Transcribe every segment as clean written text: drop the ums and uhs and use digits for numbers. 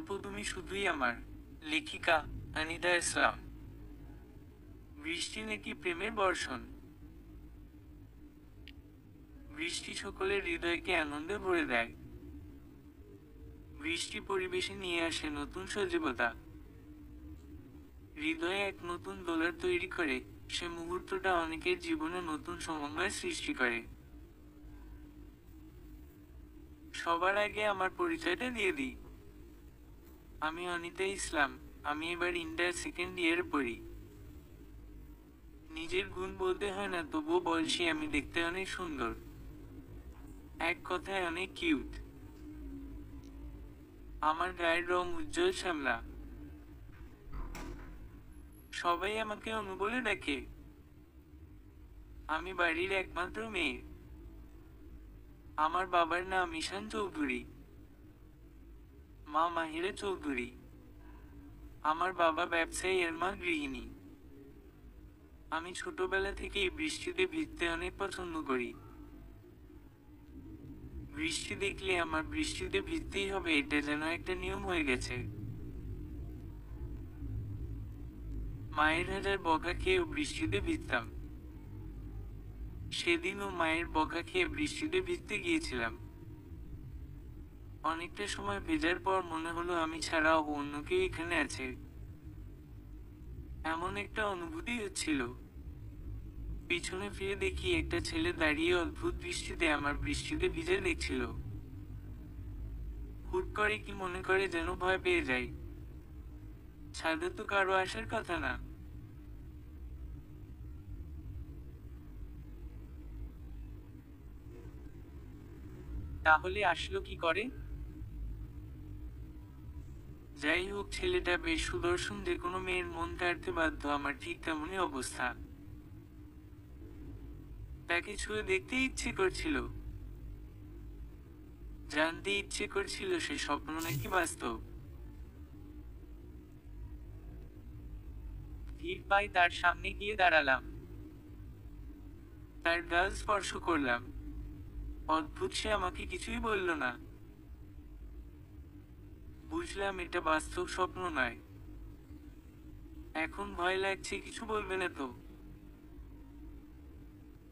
গল্প তুমি শুধুই আমার। লেখিকা আনিদা ইসলাম। বৃষ্টি নাকি প্রেমের বর্ষণ। বৃষ্টি সকলের হৃদয়কে আনন্দে ভরে দেয়। বৃষ্টি পরিবেশে নিয়ে আসে নতুন সজীবতা। হৃদয়ে এক নতুন দোলার তৈরি করে। সে মুহূর্তটা অনেকের জীবনে নতুন সমন্বয় সৃষ্টি করে। সবার আগে আমার পরিচয়টা দিয়ে দিই। আমি অনিতা ইসলাম। আমি এবার ইন্টার সেকেন্ড ইয়ারে পড়ি। নিজের গুণ বলতে হয় না, তবুও বলছি আমি দেখতে অনেক সুন্দর। এক কথায় অনেক কিউট। আমার গায়ের রং উজ্জ্বল শ্যামলা। সবাই আমাকে অনু বলে ডাকে। আমি বাড়ির একমাত্র মেয়ে। আমার বাবার নাম ঈশান চৌধুরী, মা মাহিরা চৌধুরী। আমার বাবা ব্যবসায়ী আর মা গৃহিণী। আমি ছোটবেলা থেকেই বৃষ্টিতে ভিজতে অনেক পছন্দ করি। বৃষ্টি দেখলে আমার বৃষ্টিতে ভিজতেই হবে, এটা যেন একটা নিয়ম হয়ে গেছে। মায়ের হাজার বকা খেয়েও বৃষ্টিতে ভিজতাম। সেদিনও মায়ের বকা খেয়ে বৃষ্টিতে ভিজতে গিয়েছিলাম। অনেকটা সময় ভেজার পর মনে হলো আমি ছাড়াও অন্য কেউ এখানে আছে। এমন একটা অনুভূতি হচ্ছিল। পিছনে ফিরে দেখি একটা ছেলে দাঁড়িয়ে অদ্ভুত দৃষ্টিতে আমার বৃষ্টিতে ভিজে দেখছিল। হুট করে কি মনে করে যেন ভয় পেয়ে যাই। ছাদে তো কারো আসার কথা না। তাহলে আসলো কি করে? যাই হোক, ছেলেটা বেশ সুদর্শন, যে কোনো মেয়ের মন কাড়তে বাধ্য। আমার ঠিক তেমনই অবস্থা। তাকে ছুঁয়ে দেখতে ইচ্ছে করছিল। জানতে ইচ্ছে করছিল সে স্বপ্ন নাকি বাস্তব। ধীর পায়ে তার সামনে গিয়ে দাঁড়ালাম। তার গাল স্পর্শ করলাম। অদ্ভুত, সে আমাকে কিছুই বলল না। বুঝলাম এটা বাস্তব স্বপ্ন নয়। এখন ভয় লাগছে, কিছু বলবে না তো?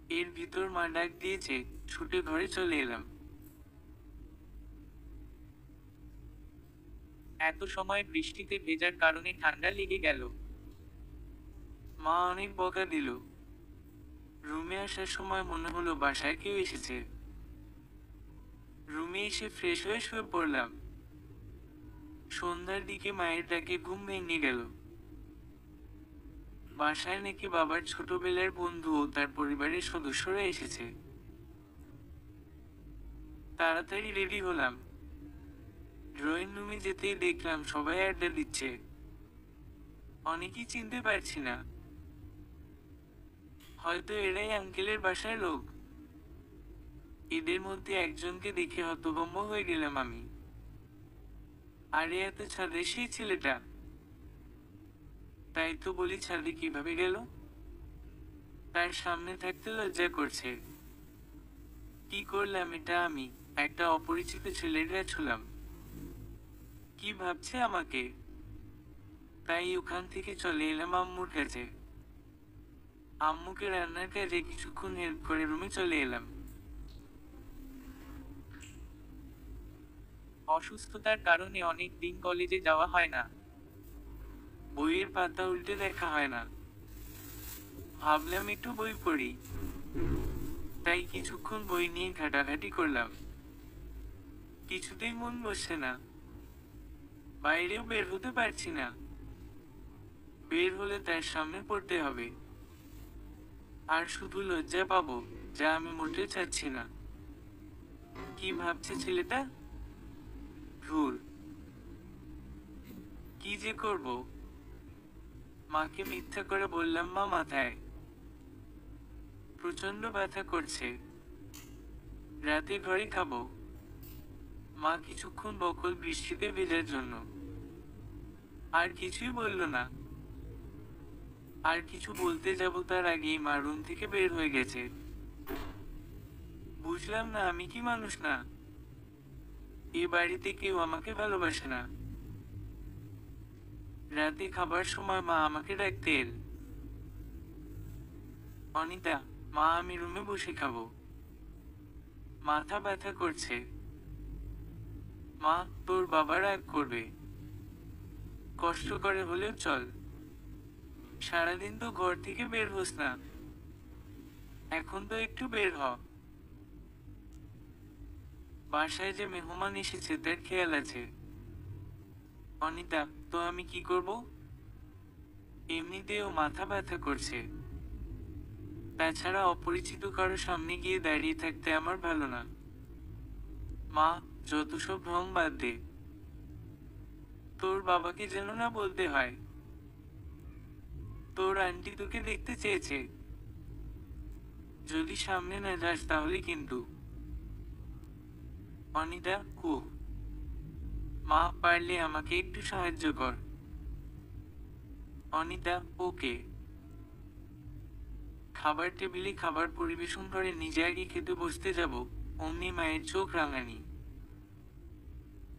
এর ভিতর মা ডাক দিয়েছে। ছুটে ঘরে চলে এলাম। এত সময় বৃষ্টিতে ভেজার কারণে ঠান্ডা লেগে গেল। মা অনেক বকা দিল। রুমে আসার সময় মনে হলো বাসায় কেউ এসেছে। রুমে এসে ফ্রেশ হয়ে শুয়ে পড়লাম। সন্ধ্যার দিকে মায়ের ডাকে ঘুম ভেঙে গেল। বাসায় নাকি বাবার ছোটবেলার বন্ধু ও তার পরিবারের সদস্যরা এসেছে। তাড়াতাড়ি রেডি হলাম। ড্রয়িং রুমে যেতেই দেখলাম সবাই আড্ডা দিচ্ছে। অনেকেই চিনতে পারছি না। হয়তো এরাই আঙ্কেলের বাসার লোক। এদের মধ্যে একজনকে দেখে হতভম্ব হয়ে গেলাম আমি। আরে এত ছাদে সেই ছেলেটা। তাই তো বলি, ছাদে কিভাবে গেল? তার সামনে থাকতে লজ্জা করছে। কি করলাম এটা আমি? একটা অপরিচিত ছেলের ছুলাম। কি ভাবছে আমাকে? তাই ওখান থেকে চলে এলাম আম্মুর কাছে। আম্মুকে রান্নার কাজে কিছুক্ষণ হেল্প করে রুমে চলে এলাম। অসুস্থতার কারণে অনেক দিন কলেজে যাওয়া হয় না। বইয়ের পাতা উল্টে দেখা হয় না। ভাবলাম একটু বই পড়ি। তাই কিছুক্ষণ বই নিয়ে ঘাটাঘাটি করলাম। কিছুতেই মন বসছে না। বাইরেও বের হতে পারছি না। বের হলে তার সামনে পড়তে হবে। আর শুধু লজ্জা পাবো, যা আমি মোটেও চাচ্ছি না। কি ভাবছে ছেলেটা? ধুর, কি যে করব। মাকে মিথ্যা করে বললাম মা মাথায় প্রচন্ড ব্যথা করছে, রাতে ঘরে খাবো। মা কিছুক্ষণ বকল বৃষ্টিতে ভেজার জন্য। আর কিছুই বলল না। আর কিছু বলতে যাব তার আগেই মা রুম থেকে বের হয়ে গেছে। বুঝলাম না, আমি কি মানুষ না? এ বাড়িতে কেউ আমাকে ভালোবাসে না। রাতে খাবার সময় মা আমাকে ডাকতেন, অনিতা, মা আমি রুমে বসে খাবো, মাথা ব্যথা করছে। মা, তোর বাবা রাগ করবে, কষ্ট করে হলেও চল, সারাদিন তো ঘর থেকে বের হোস না, এখন তো একটু বের হ, বাসায় যে মেহমান এসেছে তার খেয়াল আছে। অনিতা, তো আমি কি করব? এমনিতেও মাথা ব্যথা করছে, তাছাড়া অপরিচিত কারো সামনে গিয়ে দাঁড়িয়ে থাকতে আমার ভালো না। মা, যত সব ঢং বাদ দে, তোর বাবাকে যেন না বলতে হয় তোর আন্টি তোকে দেখতে চেয়েছে, যদি সামনে না যাস তাহলে কিন্তু। অনিতা, কু, মা পারলে আমাকে একটু সাহায্য কর। অনিতা, ওকে। খাবার টেবিলে খাবার পরিবেশন করে নিজে আগে খেতে বসতে যাব, অমনি মায়ের চোখ রাঙানি।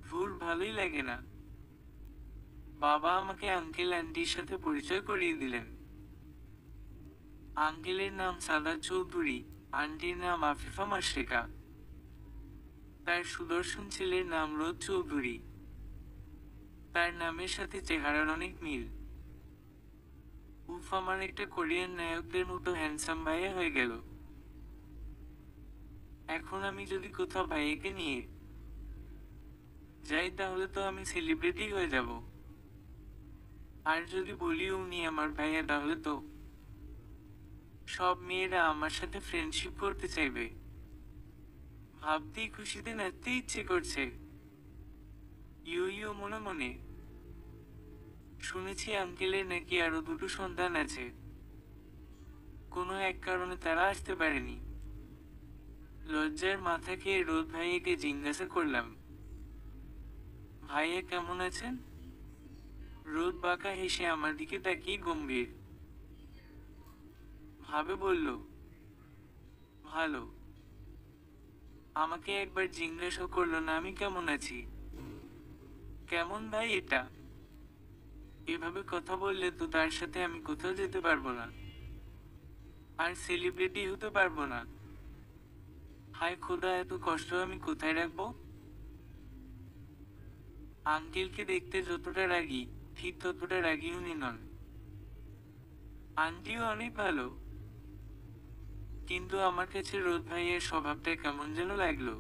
ভুল ভালোই লাগে না। বাবা আমাকে আঙ্কেল আন্টির সাথে পরিচয় করিয়ে দিলেন। আঙ্কেলের নাম সাদাত চৌধুরী, আন্টির নাম আফিফা মাশরিকা। তার সুদর্শন ছেলের নাম রোদ চৌধুরী। তার নামের সাথে চেহারার অনেক মিল। উফ, আমার একটা কোরিয়ান নায়কদের মতো হ্যান্ডসাম ভাইয়া হয়ে গেল। এখন আমি যদি কোথাও ভাইয়াকে নিয়ে যাই তাহলে তো আমি সেলিব্রিটি হয়ে যাব। আর যদি বলি উনি আমার ভাইয়া তাহলে তো সব মেয়েরা আমার সাথে ফ্রেন্ডশিপ করতে চাইবে। ভাবতেই খুশিতে নাচতে ইচ্ছে করছে। ইউ ইউ মনে মনে। শুনেছি আঙ্কেলের নাকি আরো দুটো সন্তান আছে, কোনো এক কারণে তারা আসতে পারেনি। লজ্জার মাথা খেয়ে রোদ ভাইয়াকে জিজ্ঞাসা করলাম, ভাইয়া কেমন আছেন? রোদ বাঁকা হেসে আমার দিকে তাকিয়ে গম্ভীর ভাবে বলল, ভালো। আমাকে একবার জিজ্ঞাসা করলো না আমি কেমন আছি। কেমন ভাই এটা? এভাবে কথা বললে তো তার সাথে আমি কোথাও যেতে পারবো না, আর সেলিব্রিটি হতে পারবো না। হায় খোদা, এত কষ্ট আমি কোথায় রাখবো? আঙ্কেলকে দেখতে যতটা রাগী, ঠিক ততটা রাগী উনি নন। আন্টিও অনেক ভালো, কিন্তু আমার কাছে রোদ ভাইয়ের স্বভাবটা কেমন যেন লাগলো।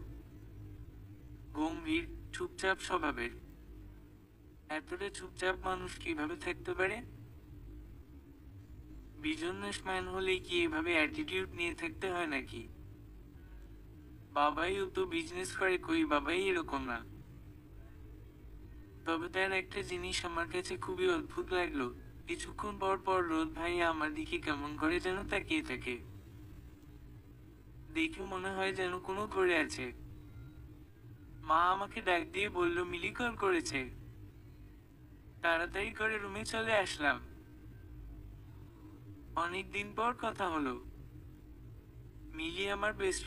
গম্ভীর, চুপচাপ স্বভাবের। এতটা চুপচাপ মানুষ কিভাবে থাকতে পারে? বিজনেসম্যান হলেই কি এভাবে অ্যাটিটিউড নিয়ে থাকতে হয় নাকি? বাবাইও তো বিজনেস করে, কই বাবাই এরকম না। তবে তার একটা জিনিস আমার কাছে খুবই অদ্ভুত লাগলো, কিছুক্ষণ পর পর রোদ ভাইয়া আমার দিকে কেমন করে যেন তাকিয়ে থাকে। দেখে মনে হয় যেন কোনো ধরে আছে। মা আমাকে ডাক দিয়ে বলল মিলি কল করেছে। তাড়াতাড়ি করে রুমে চলে আসলাম। অনেক দিন পর কথা হলো। মিলি আমার বেস্ট।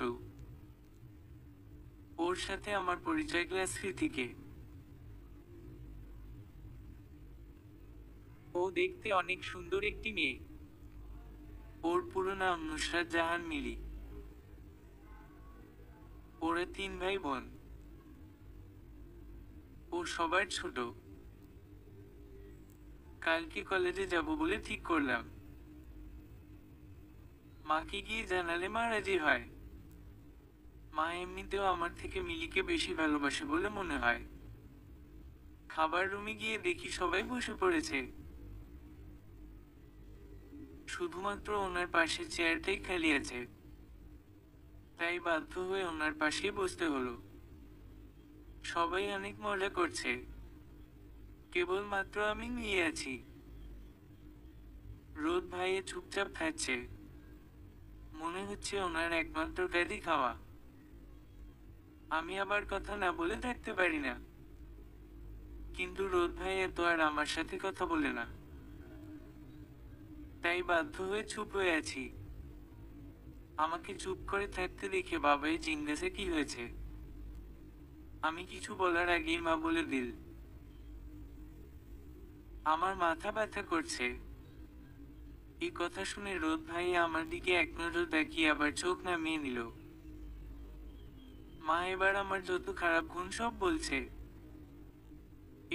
ওর সাথে আমার পরিচয় ক্লাস 3 থেকে। ও দেখতে অনেক সুন্দর একটি মেয়ে। ওর পুরো নাম নুসরাত জাহান মিলি। ওরা 3 ভাই বোন। ও সবার ছোট। কালকে কলেজে যাব বলে ঠিক করলাম। মাকে গিয়ে জানালে মা রাজি হয়। মা এমনিতেও আমার থেকে মিলিকে বেশি ভালোবাসে বলে মনে হয়। খাবার রুমে গিয়ে দেখি সবাই বসে পড়েছে, শুধুমাত্র ওনার পাশের চেয়ারটাই খালি আছে। তাই বাধ্য হয়ে ওনার পাশেই বসতে হলো। সবাই অনেক মজা করছে, কেবলমাত্র আমি নিয়ে আছি। রোদ ভাইয়ে চুপচাপ খাচ্ছে, মনে হচ্ছে ওনার একমাত্র ব্যাধি খাওয়া। আমি আবার কথা না বলে থাকতে পারি না, কিন্তু রোদ ভাইয়া তো আর আমার সাথে কথা বলে না, তাই বাধ্য হয়ে চুপ হয়ে আছি। আমাকে চুপ করে থাকতে দেখে বাবাই জিজ্ঞাসা কি হয়েছে। আমি কিছু বলার আগেই মা বলে দিল, আমার মাথা ব্যথা করছে। এই কথা শুনে রোদ ভাই আমার দিকে এক নজর তাকিয়ে আবার চোখ নামিয়ে নিল। মা এবার আমার যত খারাপ গুণ সব বলছে।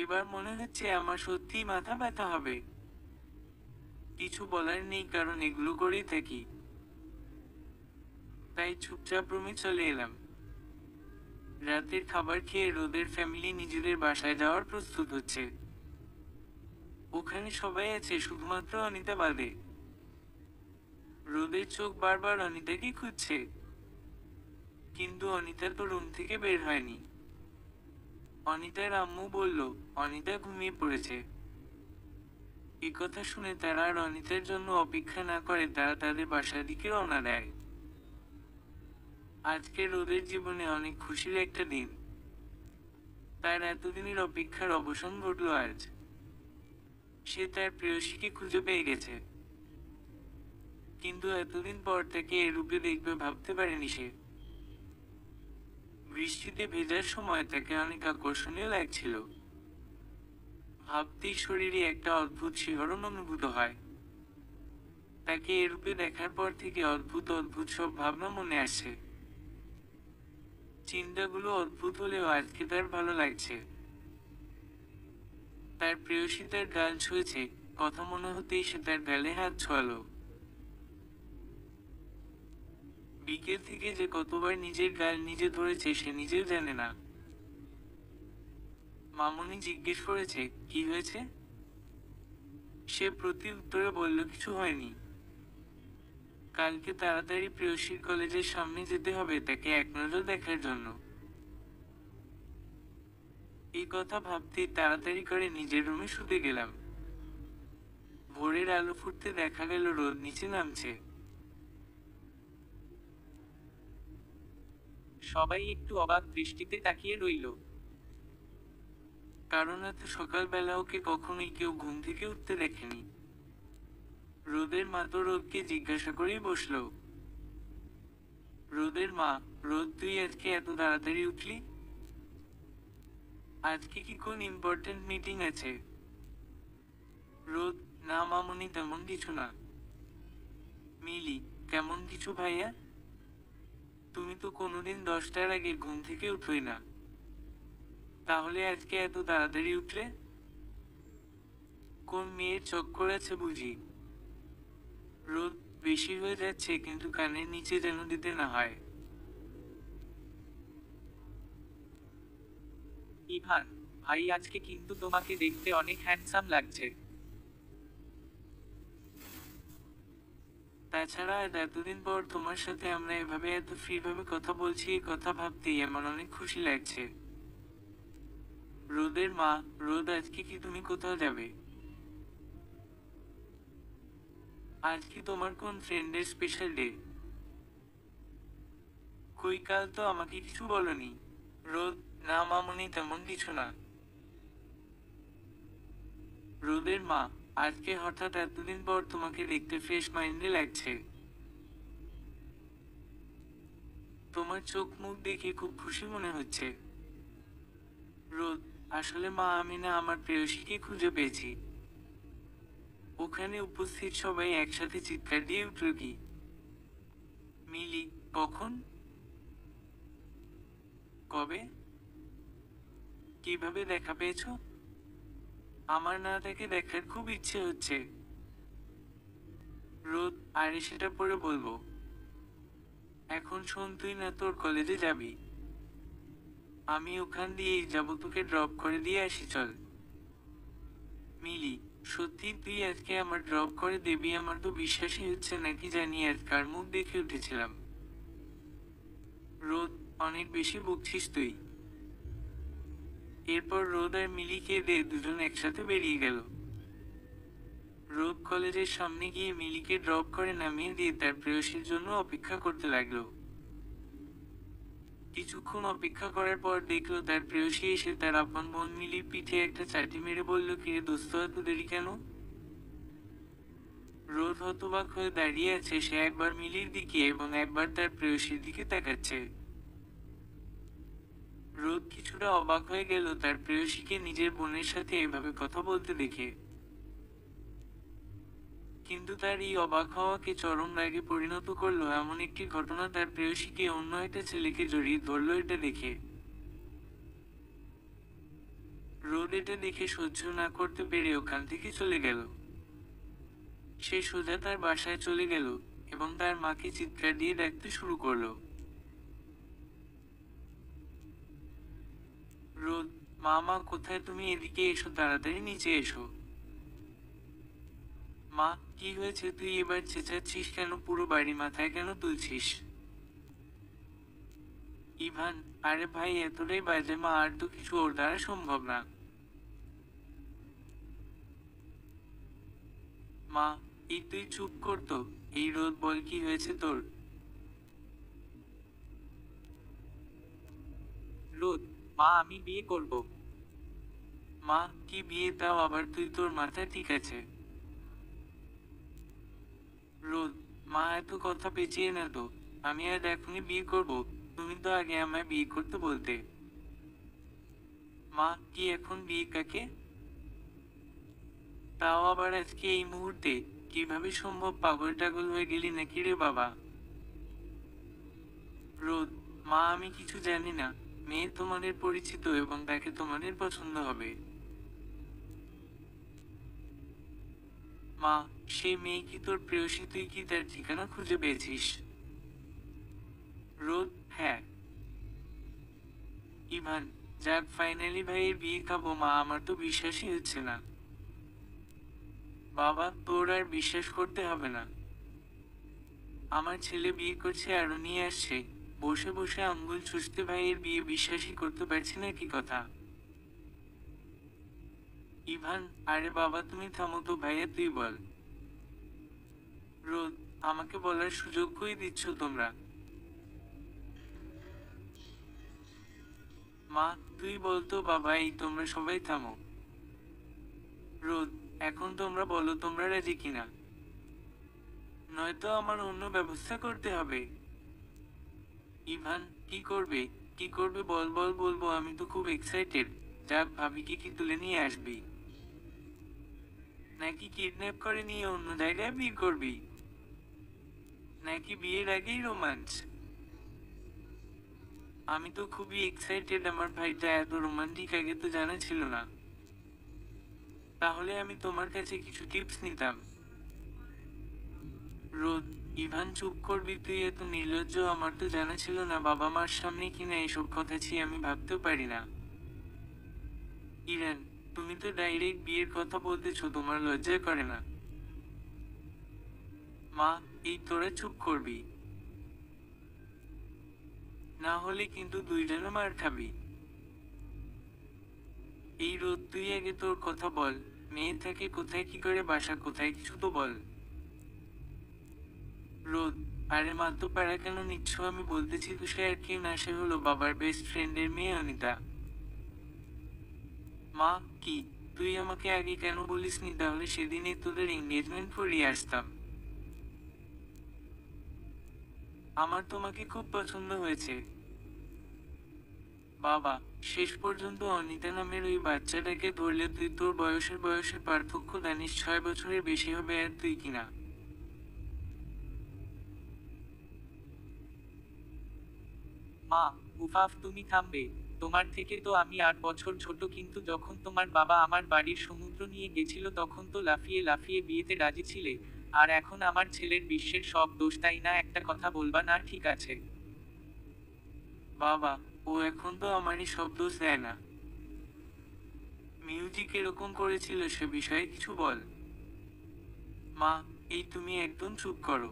এবার মনে হচ্ছে আমার সত্যিই মাথা ব্যথা হবে। কিছু বলার নেই, কারণ এগুলো করেই থাকি। তাই চুপচাপ রুমে চলে এলাম। রাতের খাবার খেয়ে রোদের ফ্যামিলি নিজেদের বাসায় যাওয়ার প্রস্তুত হচ্ছে। ওখানে সবাই আছে, শুধুমাত্র অনিতা বাদে। রোদের চোখ বারবার অনিতাকে খুঁজছে, কিন্তু অনিতা তো রুম থেকে বের হয়নি। অনিতার আম্মু বলল অনিতা ঘুমিয়ে পড়েছে। এই কথা শুনে তারা আর অনিতার জন্য অপেক্ষা না করে তারা তাদের বাসার দিকে রওনা দেয়। আজকে রোদের জীবনে অনেক খুশির একটা দিন। তার এতদিনের অপেক্ষার অবসান ঘটল আজ। সে তার প্রেয়সীকে খুঁজে পেয়ে গেছে, কিন্তু এতদিন পর তাকে এ রূপে দেখবে ভাবতে পারেনি সে। বৃষ্টিতে ভেজার সময় তাকে অনেক আকর্ষণীয় লাগছিল। ভাবতেই শরীরে একটা অদ্ভুত শিহরণ অনুভূত হয়। তাকে এ রূপে দেখার পর থেকে অদ্ভুত অদ্ভুত সব ভাবনা মনে আসে। চিন্তাগুলো অদ্ভুত হলেও আজকে তার ভালো লাগছে। তার প্রেয়সী তার গাল ছুঁয়েছে, কথা মনে হতেই সে তার গালে হাত ছোঁয়ালো। বিকেল থেকে যে কতবার নিজের গাল নিজে ধরেছে সে নিজেও জানে না। মামুনি জিজ্ঞেস করেছে কি হয়েছে। সে প্রতি উত্তরে বলল কিছু হয়নি। কালকে তাড়াতাড়ি প্রেয়সীর কলেজের সামনে যেতে হবে তাকে এক নজর দেখার জন্য। এই কথা ভাবতেই তাড়াতাড়ি করে নিজের রুমে শুতে গেলাম। ভোরের আলো ফুটতে দেখা গেল রোদ নিচে নামছে। সবাই একটু অবাক দৃষ্টিতে তাকিয়ে রইল, কারণ এত সকালবেলা ওকে কখনোই কেউ ঘুম থেকে উঠতে দেখেনি। রোদের মা তো রোদকে জিজ্ঞাসা করেই বসলো, রোদের মা, রোদ তুই আজকে এত তাড়াতাড়ি উঠলি? আজকে কি কোন ইম্পর্টেন্ট মিটিং আছে? রোদ, না মামুনি তেমন কিছু না। মিলি, কেমন কিছু ভাইয়া? তুমি তো কোনোদিন 10টার আগে ঘুম থেকে উঠোই না, তাহলে আজকে এত তাড়াতাড়ি উঠলে? কোন মেয়ের চক্কর আছে বুঝি? রোদ, বেশি হয়ে যাচ্ছে, কিন্তু কানের নিচে যেন দিতে না হয়। ইভান, ভাই আজকে কিন্তু তোমাকে দেখতে অনেক হ্যান্ডসাম লাগছে। তাছাড়া আজ এতদিন পর তোমার সাথে আমরা এভাবে এত ফ্রি ভাবে কথা বলছি, এই কথা ভাবতেই আমার অনেক খুশি লাগছে। রোদের মা, রোদ আজকে কি তুমি কোথাও যাবে? আজ কি তোমার কোন ফ্রেন্ডের স্পেশাল ডে? কই, কাল তো আমাকে কিছু বলনি। রোদ, না মামুনি তেমন কিছু না। রোদের মা, আজকে হঠাৎ এতদিন পর তোমাকে দেখতে ফ্রেশ মাইন্ডে লাগছে। তোমার চোখ মুখ দেখে খুব খুশি মনে হচ্ছে। রোদ, আসলে মা আমি না আমার প্রেয়সীকে খুঁজে পেয়েছি। ওখানে উপস্থিত সবাই একসাথে চিৎকার দিয়ে উঠল কি? মিলি, কখন? কবে? কিভাবে দেখা পেয়েছো? আমার না তাকে দেখার খুব ইচ্ছে হচ্ছে। রোদ, আরে সেটা পরে বলবো। এখন শোন, তুই না তোর কলেজে যাবি, আমি ওখান দিয়েই যাবো, তোকে ড্রপ করে দিয়ে আসি চল। মিলি, সত্যি তুই আজকে আমার ড্রপ করে দিবি? আমার তো বিশ্বাসই হচ্ছে নাকি জানি আজ কার মুখ দেখে উঠেছিলাম। রোদ, অনেক বেশি বকছিস তুই। এরপর রোদ আর মিলিকে দিয়ে দুজন একসাথে বেরিয়ে গেল। রোদ কলেজের সামনে গিয়ে মিলিকে ড্রপ করে নামিয়ে দিয়ে তার প্রেয়সীর জন্য অপেক্ষা করতে লাগলো। কিছুক্ষণ অপেক্ষা করার পর দেখলো তার প্রেয়সী এসে তার আপন বোন মিলির পিঠে একটা চাটি মেরে বলল, কিরে দোস্ত এত দেরি কেন? রোদ হতবাক হয়ে দাঁড়িয়ে আছে, সে একবার মিলির দিকে এবং একবার তার প্রেয়সীর দিকে তাকাচ্ছে। রোদ কিছুটা অবাক হয়ে গেল তার প্রেয়সীকে নিজের বোনের সাথে এভাবে কথা বলতে দেখে। কিন্তু তার এই অবাক হওয়াকে চরম রাগে পরিণত করলো এমন একটি ঘটনা, তার প্রেয়সীকে অন্য একটা ছেলেকে জড়িয়ে ধরলো এটা দেখে। রোদ এটা দেখে সহ্য না করতে পেরে ওখান থেকে চলে গেল। সে সোজা তার বাসায় চলে গেল এবং তার মাকে চিৎকার দিয়ে ডাকতে শুরু করলো, রোদ, মা মা কোথায় তুমি, এদিকে এসো, তাড়াতাড়ি নিচে এসো। মা, কি হয়েছে, তুই এবার চেঁচাচ্ছিস কেন, পুরো বাড়ি মাথায় কেন তুলছিস? ইভান, আরে ভাই এতটাই বাজে মা, আর তো কিছু ওর দ্বারা সম্ভব না। মা, এই তুই চুপ করতো। এই রোদ, বল কি হয়েছে তোর? রোদ, মা আমি বিয়ে করব। মা, কি বিয়ে, তাও আবার তুই, তোর মাথা ঠিক আছে? রোদ, মা এত কথা পেঁচিয়ে না তো, আমি আর এখনই বিয়ে করব, তুমি তো আগে আমায় বিয়ে করতে বলতে। মা, কি এখন বিয়ে কাকে? তাও আবার আজকে এই মুহূর্তে? কিভাবে সম্ভব, পাগল টাগল হয়ে গেলি নাকি রে বাবা? রোদ, মা আমি কিছু জানি না, মেয়ে তোমাদের পরিচিত এবং তাকে তোমাদের পছন্দ হবে। মা, সেই মেয়ে কি তোর প্রেয়সী, তুই কি তার ঠিকানা খুঁজে পেয়েছিস? রোদ, হ্যাঁ। ইভান, যাক ফাইনালি ভাইয়ের বিয়ে খাবো। মা আমার তো বিশ্বাসই হচ্ছে না। বাবা, তোর আর বিশ্বাস করতে হবে না, আমার ছেলে বিয়ে করছে আরো নিয়ে আসছে। বসে বসে আঙ্গুল চুষতে ভাইয়ের বিয়ে বিশ্বাসই করতে পারছি না, কি কথা? ইভান, আরে বাবা তুমি থামো তো, ভাইয়া তুই বল। রোদ, আমাকে বলার সুযোগ কই দিচ্ছ তোমরা? মা, তুই বলতো বাবা, এই তোমরা সবাই থামো। রোদ, এখন তোমরা বলো তোমরা রাজি কিনা, নয়তো আমার অন্য ব্যবস্থা করতে হবে। ইভান, কি করবে? কি করবে বল বল, বলবো, আমি তো খুব এক্সাইটেড। যাক, ভাবিকে কি তুলে নিয়ে আসবি, নাকি কিডন্যাপ করে নিয়ে অন্য জায়গায় বিয়ে করবি, নাকি বিয়ের আগেই রোমান্স? আমি তো খুবই এক্সাইটেড, আমার ভাইটা এত রোমান্টিক, আগে তো জানা ছিল না। তাহলে আমি তোমার কাছে কিছু টিপস নিতাম। রোদ, ইভান চুপ করবি তুই, এত নির্লজ্জ, আমার তো জানা ছিল না বাবা মার সামনে কিনা এসব কথা, ছি আমি ভাবতেও পারি না। ইরান, তুমি তো ডাইরেক্ট বিয়ের কথা বলতেছো, তোমার লজ্জা করে না? মা, এই তোরা চুপ করবি, না হলে কিন্তু দুইজনে মার খাবি। এই রোদ, তুই আগে তোর কথা বল, মেয়ে থাকে কোথায়, কি করে বাসা কোথায়, কিছু তো বল। রোদ, আরে মা তো প্যারা কেন নিচ্ছ, আমি বলতেছি তো সে আর কেউ না, সে হলো বাবার বেস্ট ফ্রেন্ডের মেয়ে অনিতা। মা, কি? তুই আমাকে আগে কেন বলিসনি, তাহলে সেদিনে তোদের এঙ্গেজমেন্ট করিয়ে আসতাম। আমার তোমাকে খুব পছন্দ হয়েছে। বাবা, শেষ পর্যন্ত অনিতা নামের ওই বাচ্চাটাকে ধরলে তুই, তোর বয়সের পার্থক্য জানিস, 6 বছরের বেশি হবে, আর তুই কিনা। মা, উফাফ তুমি থামবে? তোমার থেকে তো আমি 8 বছর ছোট, কিন্তু যখন তোমার বাবা আমার বাড়ির সমুদ্র নিয়ে গেছিল তখন তো লাফিয়ে লাফিয়ে বিয়েতে রাজি ছিলে। আর এখন আমার ছেলের বিশ্বের সব দোষ, তাই না? একটা কথা বলবা না, ঠিক আছে? বাবা, ও এখন তো আমারই সব দোষ দেয় না। মিউজিক এরকম করেছিল সে বিষয়ে কিছু বল। মা, এই তুমি একদম চুপ করো।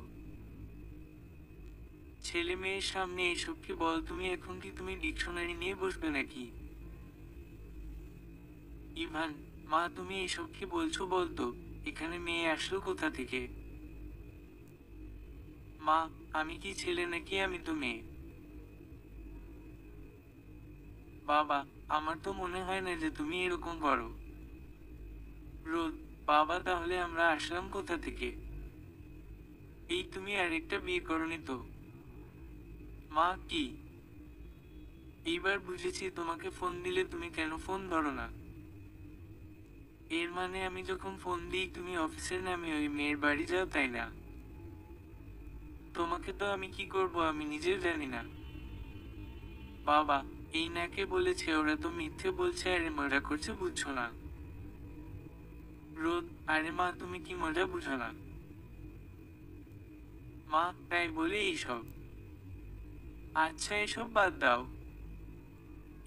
ছেলে মেয়ের সামনে এসব কি বল তুমি, এখন কি তুমি ডিকশনারি নিয়ে বসবে নাকি? ইভান, মা তুমি এসব কি বলছো বলতো, এখানে মেয়ে আসলো কোথা থেকে? মা, আমি কি ছেলে নাকি, আমি তো মেয়ে। বাবা, আমার তো মনে হয় না যে তুমি এরকম করো। রোদ, বাবা তাহলে আমরা আসলাম কোথা থেকে? এই তুমি আরেকটা বিয়ে করনি তো? মা, কি? এইবার বুঝেছি, তোমাকে ফোন দিলে তুমি কেন ফোন ধরো না। এর মানে আমি যখন ফোন দিই তুমি অফিসের নামে ওই মেয়ের বাড়ি যাও, তাই না? তোমাকে তো আমি কি করব আমি নিজেও জানি না। বাবা, এই না কে বলেছে? ওরা তো মিথ্যে বলছে, আরে মজা করছে, বুঝছো না? রোদ, আরে মা তুমি কি মজা বুঝো না? মা, তাই বলে এইসব? আচ্ছা এসব বাদ দাও।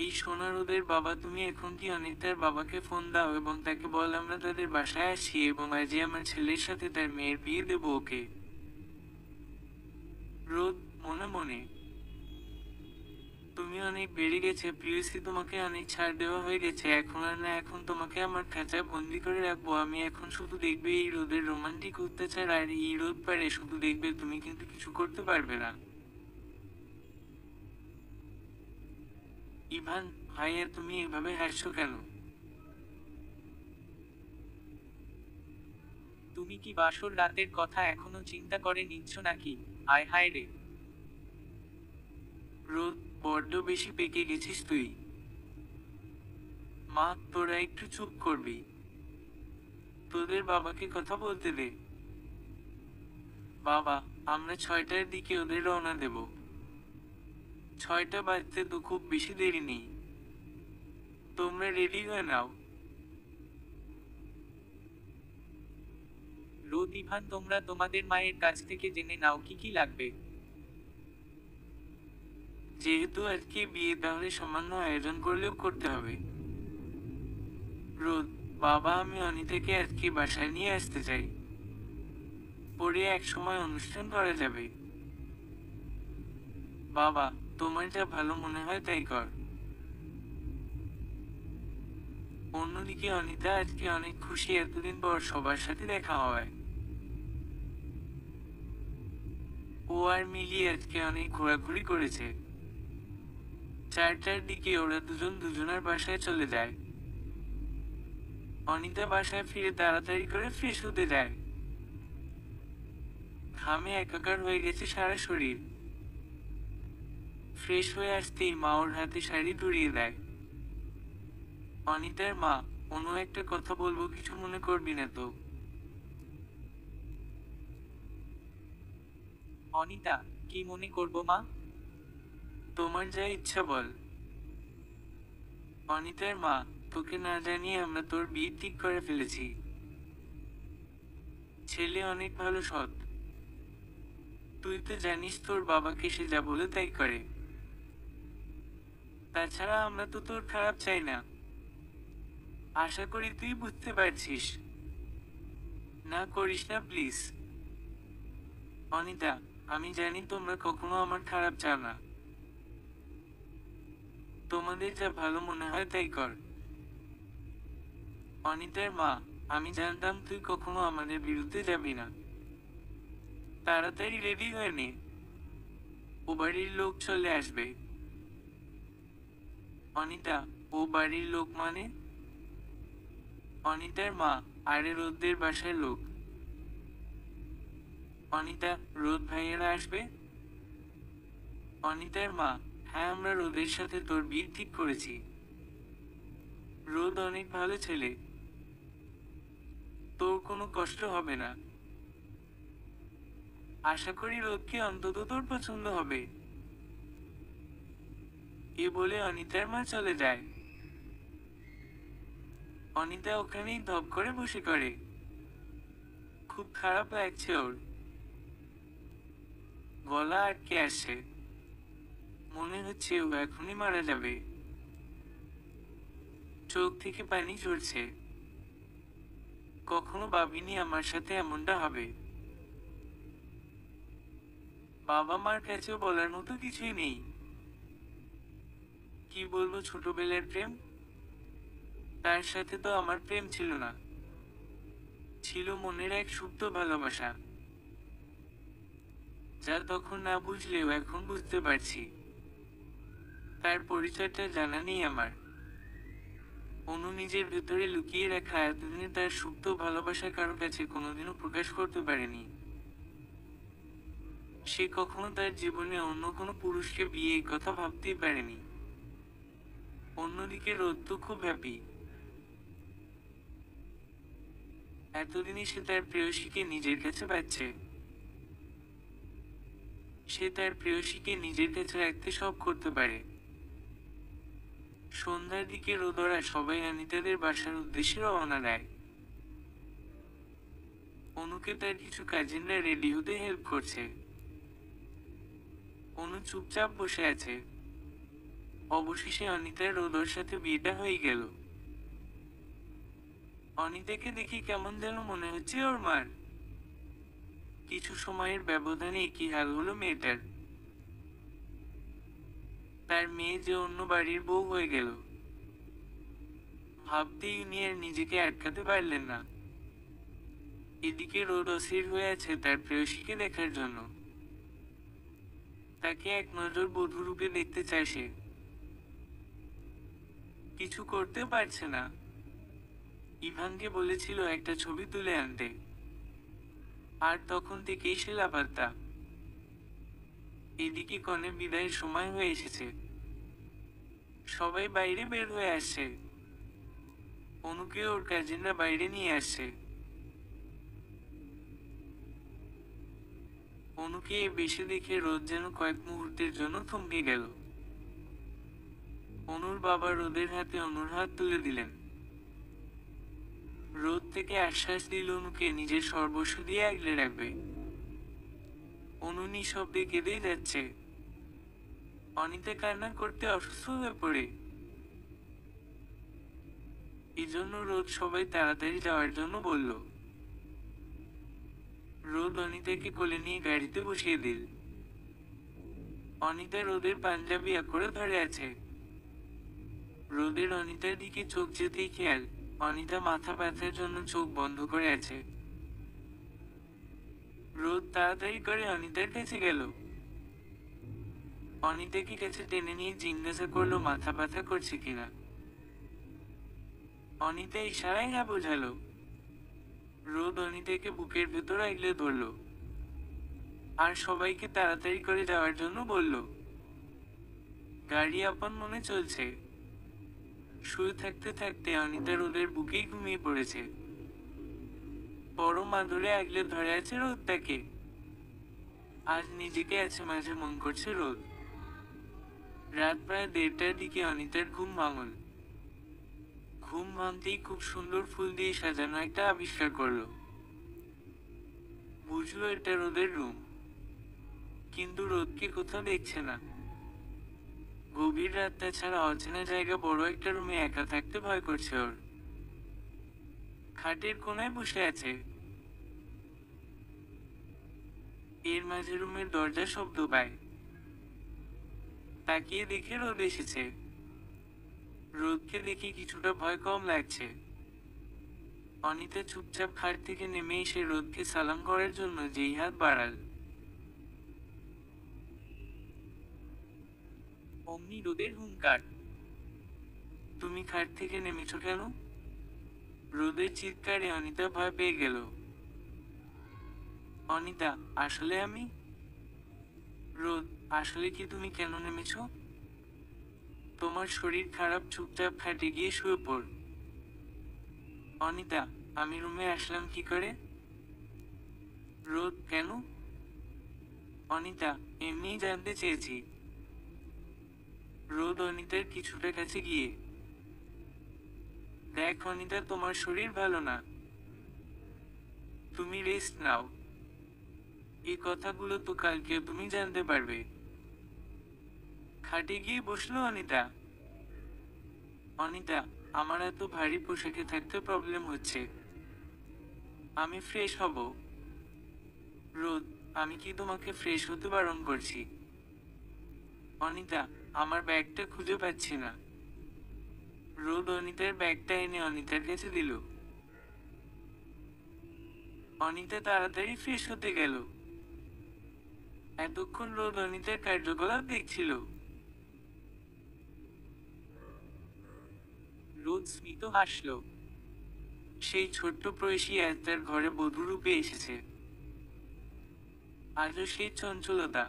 এই সোনা রোদের বাবা, তুমি এখন কি অনিতার বাবাকে ফোন দাও এবং তাকে বল আমরা তাদের বাসায় আসছি এবং আজই আমার ছেলের সাথে তার মেয়ের বিয়ে দেবো ওকে। রোদ, মনে মনে, তুমি অনেক বেড়ে গেছে প্রিয়সী, তোমাকে অনেক ছাড় দেওয়া হয়ে গেছে, এখন আর না, এখন তোমাকে আমার খাঁচায় বন্দি করে রাখবো আমি। এখন শুধু দেখবে এই রোদের রোমান্টিক অত্যাচার, আর এই রোদ পারে শুধু দেখবে, তুমি কিন্তু কিছু করতে পারবে না। ইভান, ভাইয়া তুমি এভাবে হাসছো কেন? তুমি কি বাসর রাতের কথা এখনো চিন্তা করে নিচ্ছ নাকি? আয় হায় রে। রোদ, বড্ড বেশি পেকে গেছিস তুই। মা, তোরা একটু চুপ করবি? তোদের বাবাকে কথা বলতে দে। বাবা, আমরা 6টার দিকে ওদের রওনা দেব। 6টা বাজতে তো খুব বেশি দেরি নেই। তোমরা রেডি হয়ে নাও। রোদ, ইভান তোমরা তোমাদের মায়ের কাছ থেকে জেনে নাও কি কি লাগবে। যেহেতু আজকে বিয়ে, তাহলে সামান্য আয়োজন করলেও করতে হবে। রোদ, বাবা আমি অনিতাকে আজকে বাসায় নিয়ে আসতে চাই, পরে এক সময় অনুষ্ঠান করা যাবে। বাবা, তোমার যা ভালো মনে হয় তাই কর। অন্যদিকে অনিতা আজকে অনেক খুশি, এতদিন পর সবার সাথে দেখা হওয়ায়। ও আর মিলি আজকে অনেক ঘোরাঘুরি করেছে। 4টার দিকে ওরা দুজন দুজনার বাসায় চলে যায়। অনিতা বাসায় ফিরে তাড়াতাড়ি করে ফ্রেশ হতে যায়। ঘামে একাকার হয়ে গেছে সারা শরীর। ফ্রেশ হয়ে আসতেই মা ওর হাতে শাড়ি ধরিয়ে দেয়। অনিতার মা, অন্য একটা কথা বলবো, কিছু মনে করবি না তো? অনিতা, কি মনে করবো মা? তোমার যা ইচ্ছা বল। অনিতার মা, তোকে না জানিয়ে আমরা তোর বিয়ে ঠিক করে ফেলেছি। ছেলে অনেক ভালো, সৎ। তুই তো জানিস তোর বাবাকে সে যা বলে তাই করে। তাছাড়া আমরা তো তোর খারাপ চাই না। আশা করি তুই বুঝতে পারছিস। না করিস না প্লিজ। অনিতা, আমি জানি তোমরা কখনো আমার খারাপ চাও না। তোমাদের যা ভালো মনে হয় তাই কর। অনিতার মা, আমি জানতাম তুই কখনো আমাদের বিরুদ্ধে যাবি না। তাড়াতাড়ি রেডি হয়ে নে, ও বাড়ির লোক চলে আসবে। অনিতা, ও বাড়ির লোক মানে? অনিতার মা, আরে রোদদের বাসার লোক। অনিতা, রোদ ভাইয়েরা আসবে? অনিতার মা, হ্যাঁ আমরা রোদের সাথে তোর বিয়ে ঠিক করেছি। রোদ অনেক ভালো ছেলে, তোর কোনো কষ্ট হবে না। আশা করি রোদকে অন্তত তোর পছন্দ হবে। এ বলে অনিতার মা চলে যায়। অনিতা ওখানেই ধপ করে বসে করে। খুব খারাপ লাগছে ওর, গলা আটকে আসে। মনে হচ্ছে ও এখনই মারা যাবে। চোখ থেকে পানি ঝরছে। কখনো ভাবিনি আমার সাথে এমনটা হবে। বাবা মার কাছেও বলার মতো কিছুই নেই। কি বলবো, ছোটবেলার প্রেম, তার সাথে তো আমার প্রেম ছিল না, ছিল মনের এক সুপ্ত ভালোবাসা, যা তখন না বুঝলেও এখন বুঝতে পারছি। তার পরিচয়টা জানা নেই আমার। অনু নিজের ভেতরে লুকিয়ে রাখা এতদিনে তার সুপ্ত ভালোবাসা কারো কাছে কোনোদিনও প্রকাশ করতে পারেনি। সে কখনো তার জীবনে অন্য কোনো পুরুষকে বিয়ে, এই কথা ভাবতেই পারেনি। অন্যদিকে রোদ তো খুব হ্যাপি। এতদিনে সে তার প্রেয়সীকে নিজের কাছে পাচ্ছে। সে তার প্রেয়সীকে নিজের কাছে রাখতে সব করতে পারে। সন্ধ্যার দিকে রোদরা সবাই অনিতাদের বাসার উদ্দেশ্যে রওনা দেয়। অনুকে তার কিছু কাজিনরা রেডি হতে হেল্প করছে। অনু চুপচাপ বসে আছে। অবশেষে অনিতার রোদর সাথে বিয়েটা হয়ে গেল। অনিতাকে দেখে কেমন যেন মনে হচ্ছে ওর মার। কিছু সময়ের ব্যবধানে কি হাল হলো মেয়েটার। তার মেয়ে যে অন্য বাড়ির বউ হয়ে গেল। ভাবতেই উনি আর নিজেকে আটকাতে পারলেন না। এদিকে রোদ অস্থির হয়ে আছে তার প্রেয়সীকে দেখার জন্য। তাকে এক নজর বধূ রূপে দেখতে চায় সে। কিছু করতে পারছে না। ইভানকে বলেছিল একটা ছবি তুলে আনতে, আর তখন থেকেই সে লাপাত্তা। এদিকে কনে বিদায়ের সময় হয়ে এসেছে। সবাই বাইরে বের হয়ে আসছে। অনুকে ওর কাজিনরা বাইরে নিয়ে আসছে। অনুকে এই বেশে দেখে রোদ যেন কয়েক মুহূর্তের জন্য থমকে গেল। অনুর বাবা রোদের হাতে অনুর হাত তুলে দিলেন। রোদ থেকে আশ্বাস দিল অনুকে নিজের সর্বস্ব দিয়ে আগলে রাখবে। অনু নিঃশব্দে কেঁদেই যাচ্ছে। অনিতা কান্না করতে অসুস্থ হয়ে পড়ে। এজন্য রোদ সবাই তাড়াতাড়ি যাওয়ার জন্য বলল। রোদ অনিতাকে কোলে নিয়ে গাড়িতে বসিয়ে দিল। অনিতা রোদের পাঞ্জাবি করে ধরে আছে। রোদের অনিতার দিকে চোখ যেতেই খেয়াল, অনিতা মাথা ব্যথার জন্য চোখ বন্ধ করে আছে। রোদ তাড়াতাড়ি করে অনিতার কাছে গেল। অনিতাকে কাছে টেনে নিয়ে জিজ্ঞাসা করলো মাথা ব্যথা করছে কিনা। অনিতা ইশারায় হ্যাঁ বোঝালো। রোদ অনিতাকে বুকের ভেতর আগলে ধরল, আর সবাইকে তাড়াতাড়ি করে যাওয়ার জন্য বলল। গাড়ি আপন মনে চলছে। শুয়ে থাকতে থাকতে অনিতা রোদের বুকেই ঘুমিয়ে পড়েছে। পরম আদরে আগলে ধরে আছে রোদ তাকে। আজ নিজেকে আছে মাঝে মন করছে রোদ। রাত প্রায় 1:30টার দিকে অনিতার ঘুম ভাঙল। ঘুম ভাঙতেই খুব সুন্দর ফুল দিয়ে সাজানো একটা আবিষ্কার করলো। বুঝলো এটা রোদের রুম, কিন্তু রোদকে কোথাও দেখছে না। গভীর রাতটা ছাড়া অচেনা জায়গা বড় একটা রুমে একা থাকতে ভয় করছে ওর। খাটের কোনায় বসে আছে। এর মাঝে রুমের দরজা শব্দ পায়। তাকিয়ে দেখে রোদ এসেছে। রোদকে দেখে কিছুটা ভয় কম লাগছে। অনিতা চুপচাপ খাট থেকে নেমে এসে রোদকে সালাম করার জন্য যেই হাত বাড়াল, অমনি রোদের হুঙ্কার, তুমি খাট থেকে নেমেছ কেন? রোদের চিৎকারে অনিতা ভয় পেয়ে গেল। অনিতা, আসলে আমি। রোদ, আসলে কি তুমি কেন নেমেছ? তোমার শরীর খারাপ, চুপচাপ খাটে গিয়ে শুয়ে পড়। অনিতা, আমি রুমে আসলাম কি করে? রোদ, কেন? অনিতা, এমনিই জানতে চেয়েছি। রোদ অনিতার কিছুটা কাছে গিয়ে, দেখ অনিতা, তোমার শরীর ভালো না, তুমি রেস্ট নাও। এই কথাগুলো তো কালকে তুমি জানতে পারবে। খাটে গিয়ে বসলো অনিতা। অনিতা, আমার এত ভারী পোশাকে থাকতে প্রবলেম হচ্ছে, আমি ফ্রেশ হব। রোদ, আমি কি তোমাকে ফ্রেশ হতে বারণ করছি? অনিতা, আমার ব্যাগটা খুঁজে পাচ্ছি না। রোদ অনিতার ব্যাগটা এনে অনিতার কাছে দিল। অনিতা তাড়াতাড়ি ফ্রেশ হতে গেল। এতক্ষণ রোদ অনিতার কার্যকলাপ দেখছিল। রোদ স্মিত হাসল। সেই ছোট্ট প্রয়সী আজ তার ঘরে বধূ রূপে এসেছে। আজও সেই চঞ্চলতা।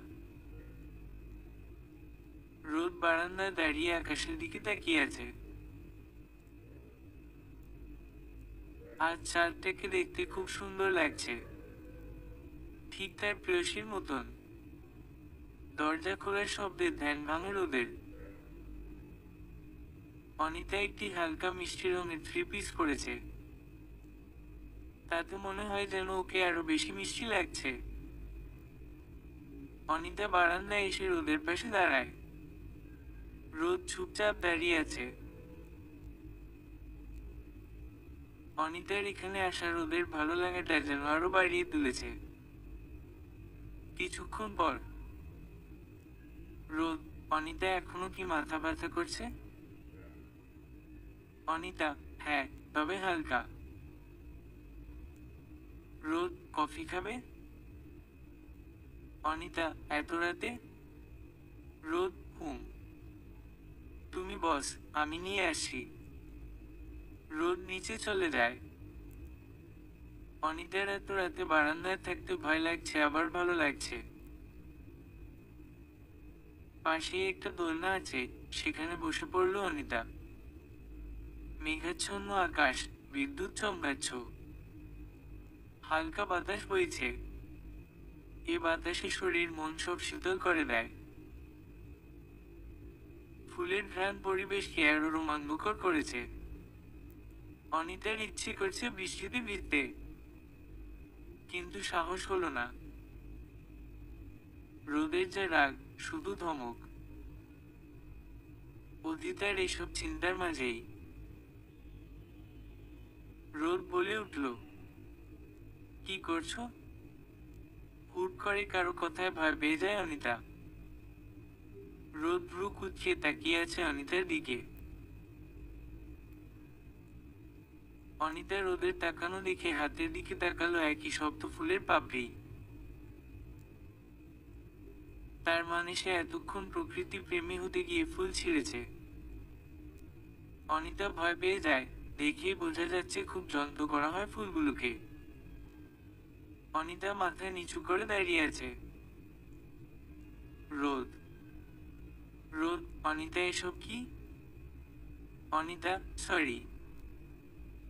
রোদ বারান্দায় দাঁড়িয়ে আকাশের দিকে তাকিয়ে আছে। আর চাঁদটাকে দেখতে খুব সুন্দর লাগছে, ঠিক তার প্রেয়সীর মতন। দরজা খোলার শব্দে ধ্যান ভাঙে রোদের। অনিতা একটি হালকা মিষ্টি রঙের থ্রি পিস পরেছে, তাতে মনে হয় যেন ওকে আরো বেশি মিষ্টি লাগছে। অনিতা বারান্দায় এসে রোদের পাশে দাঁড়ায়। রোদ চুপচাপ দাঁড়িয়ে আছে। অনিতার এখানে আসা রোদের ভালো লাগাটা যেন আরো বাড়িয়ে তুলেছে। কিছুক্ষণ পর রোদ, অনিতা এখনো কি মাথা ব্যথা করছে? অনিতা: হ্যাঁ, তবে হালকা। রোদ: কফি খাবে? অনিতা: এত রাতে? রোদ: হুম। তুমি বস, আমি নিয়ে আসি। রোদ নিচে চলে যায়। অনিতার এত রাতে বারান্দায় থাকতে ভয় লাগছে, আবার ভালো লাগছে। পাশে একটা দোলনা আছে, সেখানে বসে পড়ল অনিতা। মেঘাচ্ছন্ন আকাশ, বিদ্যুৎ চমকাচ্ছ, হালকা বাতাস বইছে। এ বাতাসে শরীর মন সব শীতল করে দেয়। ফুলের ঘ্রাণ পরিবেশকে আরো রোমাঞ্চকর করেছে। অনিতার ইচ্ছে করছে বৃষ্টিতে ভিজতে, কিন্তু সাহস হলো না। রোদের যা রাগ, শুধু ধমক। অধিতার এসব চিন্তার মাঝেই রোদ বলে উঠল: কি করছো? হুট করে কারো কথায় ভয় পেয়ে যায় অনিতা। রোদ ভ্রু কুঁচকে তাকিয়ে আছে অনিতার দিকে। অনিতা রোদের তাকানো দেখে হাতের দিকে তাকালো, একই শব্দ, ফুলের পাপড়ি। তার মানে সে এতক্ষণ প্রকৃতি প্রেমী হতে গিয়ে ফুল ছিঁড়েছে। অনিতা ভয় পেয়ে যায়, দেখেই বোঝা যাচ্ছে খুব যত্ন করা হয় ফুলগুলোকে। অনিতা মাথা নিচু করে দাঁড়িয়ে আছে। রোদ: রোদ, অনিতা এসব কি? অনিতা: সরি।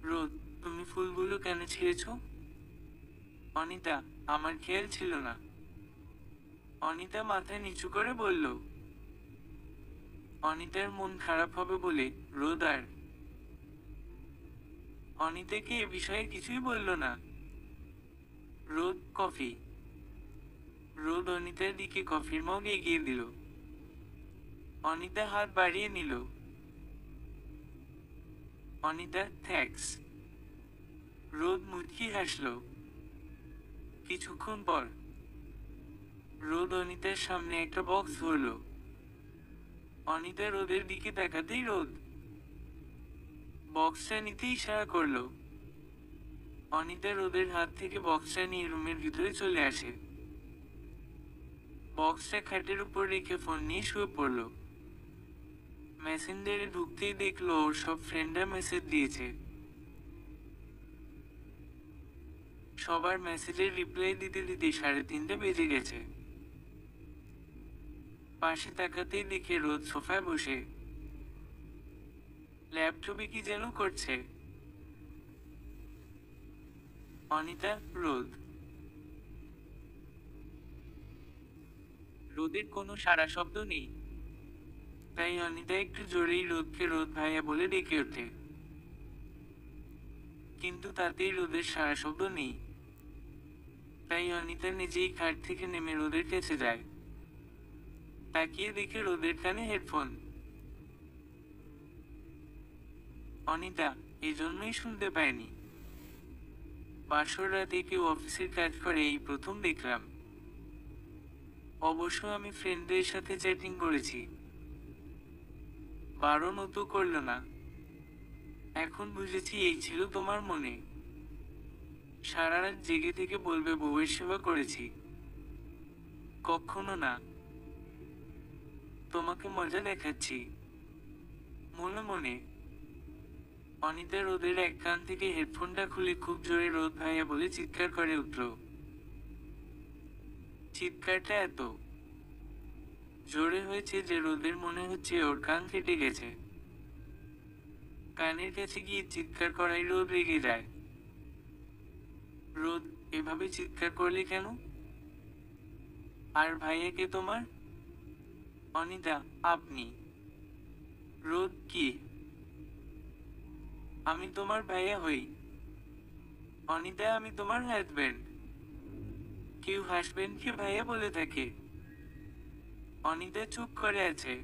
রোদ: তুমি ফুলগুলো কেন ছিঁড়েছ? অনিতা: আমার খেয়াল ছিল না। অনিতা মাথা নিচু করে বলল। অনিতার মন খারাপ হবে বলে রোদ আর অনিতাকে এ বিষয়ে কিছুই বলল না। রোদ: কফি। রোদ অনিতার দিকে কফির মগ এগিয়ে দিল। অনিতা হাত বাড়িয়ে নিল। অনিতা: থ্যাঙ্কস। রোদ মুচকি হাসল। কিছুক্ষণ পর রোদ অনিতার সামনে একটা বক্স ধরল। অনিতা রোদের দিকে তাকাতেই রোদ বক্সটা নিতে ইশারা করল। অনিতা রোদের হাত থেকে বক্সটা নিয়ে রুমের ভিতরে চলে আসে। বক্সটা খাটের উপর রেখে ফোন নিয়ে শুয়ে পড়ল। মেসেঞ্জারে ঢুকতেই দেখলো ওর সব ফ্রেন্ডরা মেসেজ দিয়েছে। সবার মেসেজের রিপ্লাই দিতে দিতে 3:30 বেজে গেছে। পাশে তাকাতেই দেখে রোদ সোফায় বসে ল্যাপটপে কি যেন করছে। অনিতা: রোদ। রোদের কোনো সাড়া শব্দ নেই। তাই অনিতা একটু জোরেই রোদকে রোদ ভাইয়া বলে ডেকে ওঠে। কিন্তু তাতেই রোদের সাড়া শব্দ নেই। তাই অনিতা নিজেই খাট থেকে নেমে রোদের কাছে যায়। তাকিয়ে দেখে রোদের কানে হেডফোন। অনিতা: এজন্যই শুনতে পায়নি। বাসর রাতে কেউ অফিসের কাজ করে এই প্রথম দেখলাম। অবশ্য আমি ফ্রেন্ডদের সাথে চ্যাটিং করেছি, বারণও তো করল না। এখন বুঝেছি এই ছিল তোমার মনে। সারা রাত জেগে থেকে বলবে বউয়ের সেবা করেছি। কখনো না। তোমাকে মজা দেখাচ্ছি মনে মনে। অনিতা রোদের এক কান থেকে হেডফোনটা খুলে খুব জোরে রোদ ভাইয়া বলে চিৎকার করে উঠল। চিৎকারটা এত জোরে হয়েছে যে রোদের মনে হচ্ছে ওর কান ফেটে গেছে। কানের কাছে গিয়ে চিৎকার করাই রোদ রেগে যায়। রোদ, এভাবে চিৎকার করলে কেন? আর ভাইয়া কে তোমার? অনিতা, আপনি? রোদ, কি? আমি তোমার ভাইয়া হই। অনিতা, আমি তোমার হাজবেন্ড। কেউ হাজবেন্ডকে ভাইয়া বলে থাকে? অনিতা চুপ করে আছে।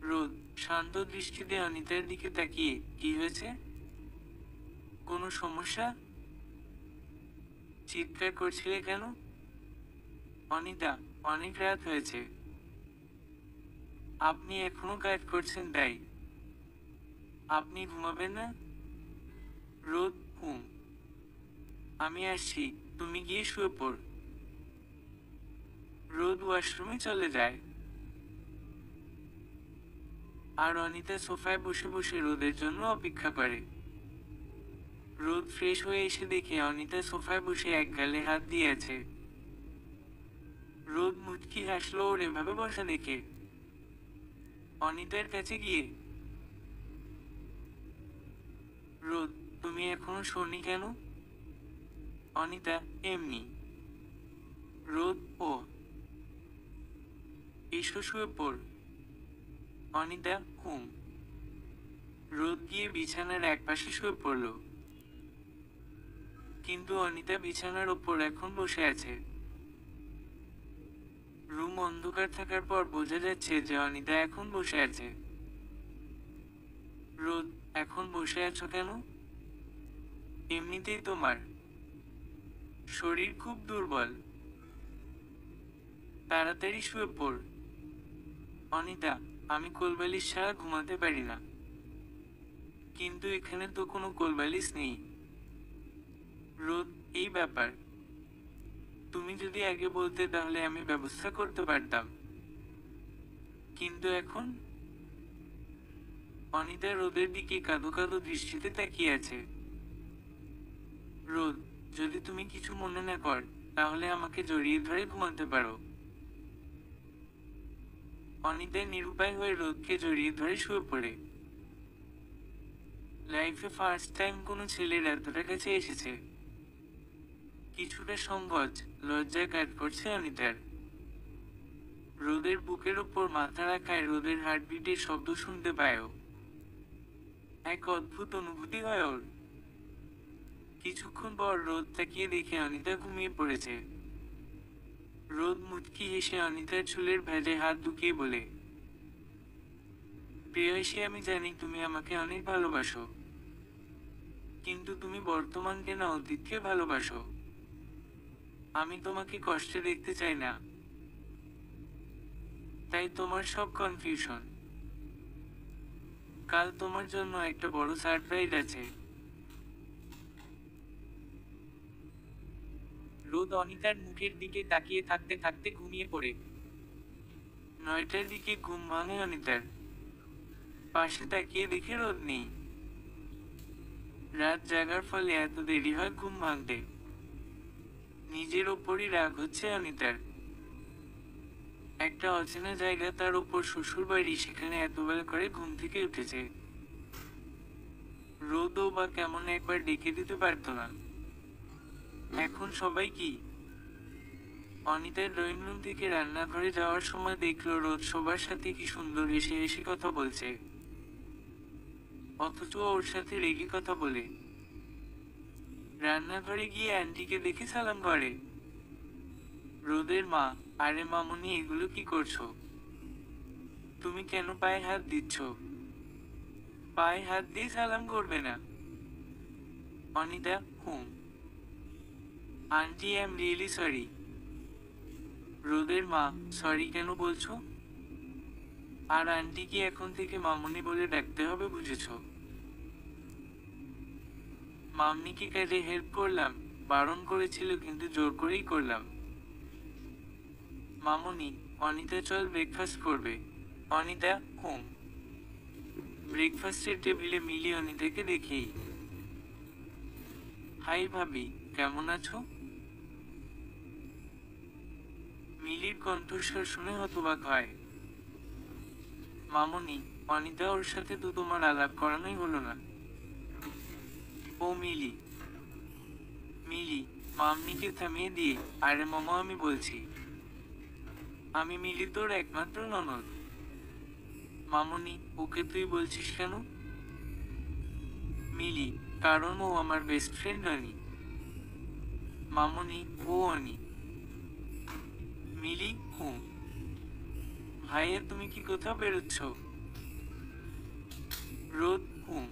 রোদ শান্ত দৃষ্টিতে অনিতার দিকে তাকিয়ে, কি হয়েছে? কোনো সমস্যা? চিৎকার করছিলে কেন? অনিতা, অনেক রাত হয়েছে। আপনি এখনো কাজ করছেন তাই? আপনি ঘুমাবেন না? রোদ, আমি আসছি, তুমি গিয়ে শুয়ে পড়। রোদ ওয়াশরুমে চলে যায়। আর অনিতা সোফায় বসে বসে রোদের জন্য অপেক্ষা করে। রোদ ফ্রেশ হয়ে এসে দেখে অনিতা সোফায় বসে এক গালে হাত দিয়েছে। রোদ মুচকি হাসলো ওর এভাবে বসা দেখে। অনিতার কাছে গিয়ে, রোদ, তুমি এখনো শোনি কেন? অনিতা, এমনি। রোদ, ও, এসো শুয়ে পড়। অনিতা, রোদ গিয়ে বিছানার একপাশে শুয়ে পড়ল। কিন্তু অনিতা বিছানার ওপর এখন বসে আছে। রুম অন্ধকার থাকার পর বোঝা যাচ্ছে যে অনিতা এখন বসে আছে। রোদ, এখন বসে আছো কেন? এমনিতেই তোমার শরীর খুব দুর্বল। তাড়াতাড়ি শুয়ে পড়। অনিতা, আমি কোলবালিশ ছাড়া ঘুমাতে পারি না। কিন্তু এখানে তো কোনো কোলবালিশ নেই। রোদ, এই ব্যাপার। তুমি যদি আগে বলতে তাহলে আমি ব্যবস্থা করতে পারতাম। কিন্তু এখন? অনিতা রোদের দিকে কাঁদো কাঁদো দৃষ্টিতে তাকিয়ে আছে। রোদ, যদি তুমি কিছু মনে না কর, তাহলে আমাকে জড়িয়ে ধরে ঘুমাতে পারো। অনিতা নিরুপায় হয়ে রোদকে জড়িয়ে ধরে শুয়ে পড়ে। লাইফে ফার্স্ট টাইম কোনো ছেলের এতটা কাছে এসেছে। কিছুটা সংকোচ, লজ্জায় কাজ করছে অনিতার। রোদের বুকের ওপর মাথা রাখায় রোদের হার্টবিটের শব্দ শুনতে পায়ও। এক অদ্ভুত অনুভূতি হয় ওর। কিছুক্ষণ পর রোদ তাকিয়ে দেখে অনিতা ঘুমিয়ে পড়েছে। রোদ মুচকি হেসে অনিতার চুলের ভেজে হাত ঢুকিয়ে বলে, প্রেয়সী, আমি জানি তুমি আমাকে অনেক ভালোবাসো। কিন্তু তুমি বর্তমানকে না অতীতকে ভালোবাসো। আমি তোমাকে কষ্টে দেখতে চাই না। তাই তোমার সব কনফিউশন। কাল তোমার জন্য একটা বড় সারপ্রাইজ আছে। রোদ অনিতার মুখের দিকে তাকিয়ে থাকতে থাকতে ঘুমিয়ে পড়ে। 9টার দিকে ঘুম ভাঙে অনিতার। পাশে তাকিয়ে দেখে রোদ নেই। রাত জাগার ফলে এত দেরি হয় ঘুম ভাঙতে। নিজের ওপরই রাগ হচ্ছে অনিতার। একটা অচেনা জায়গা তার ওপর শ্বশুর বাড়ি, সেখানে এত বেলা করে ঘুম থেকে উঠেছে। রোদও বা কেমন একবার ডেকে দিতে পারতো না। এখন সবাই কি? অনিতার ড্রয়িং রুম থেকে রান্নাঘরে যাওয়ার সময় দেখলো রোদ সবার সাথে কি সুন্দর হেসে হেসে কথা বলছে। অথচ ওর সাথে রেগে কথা বলে। রান্নাঘরে গিয়ে আন্টিকে দেখে সালাম করে। রোদের মা, আরে মামুনি, এগুলো কি করছো? তুমি কেন পায়ে হাত দিচ্ছ? পায়ে হাত দিয়ে সালাম করবে না। Anita, aunty, I am really sorry. রোদের মা, সরি কেন বলছো? আর আন্টি কি এখন থেকে মামুনি বলে ডাকতে হবে, বুঝেছো? মাম্মিকে কাজে হেল্প করলাম, বারণ করেছিল কিন্তু জোর করেই করলাম। মামুনি, অনিতা চল ব্রেকফাস্ট করবে। অনিতা, ব্রেকফাস্টের টেবিলে মিলি অনিতাকে দেখেই, হাই ভাবি, কেমন আছো? মিলির কণ্ঠস্বর শুনে হতবাক হয়। মামুনি, অনিতা, ওর সাথে তো তোমার আলাপ করানোই হলো না। ও মিলি। মিলি মামনিকে থামিয়ে দিয়ে, আরে মামা আমি বলছি, আমি মিলি তোর একমাত্র ননদ। মামনি, ওকে তুই বলছিস কেন? মিলি, কারণ ও আমার বেস্ট ফ্রেন্ড অনি। মামনি, ও অনি। মিলি, হুঁ। ভাইয়া তুমি কি কোথাও বেরোচ্ছ? রোদ, হুঁ।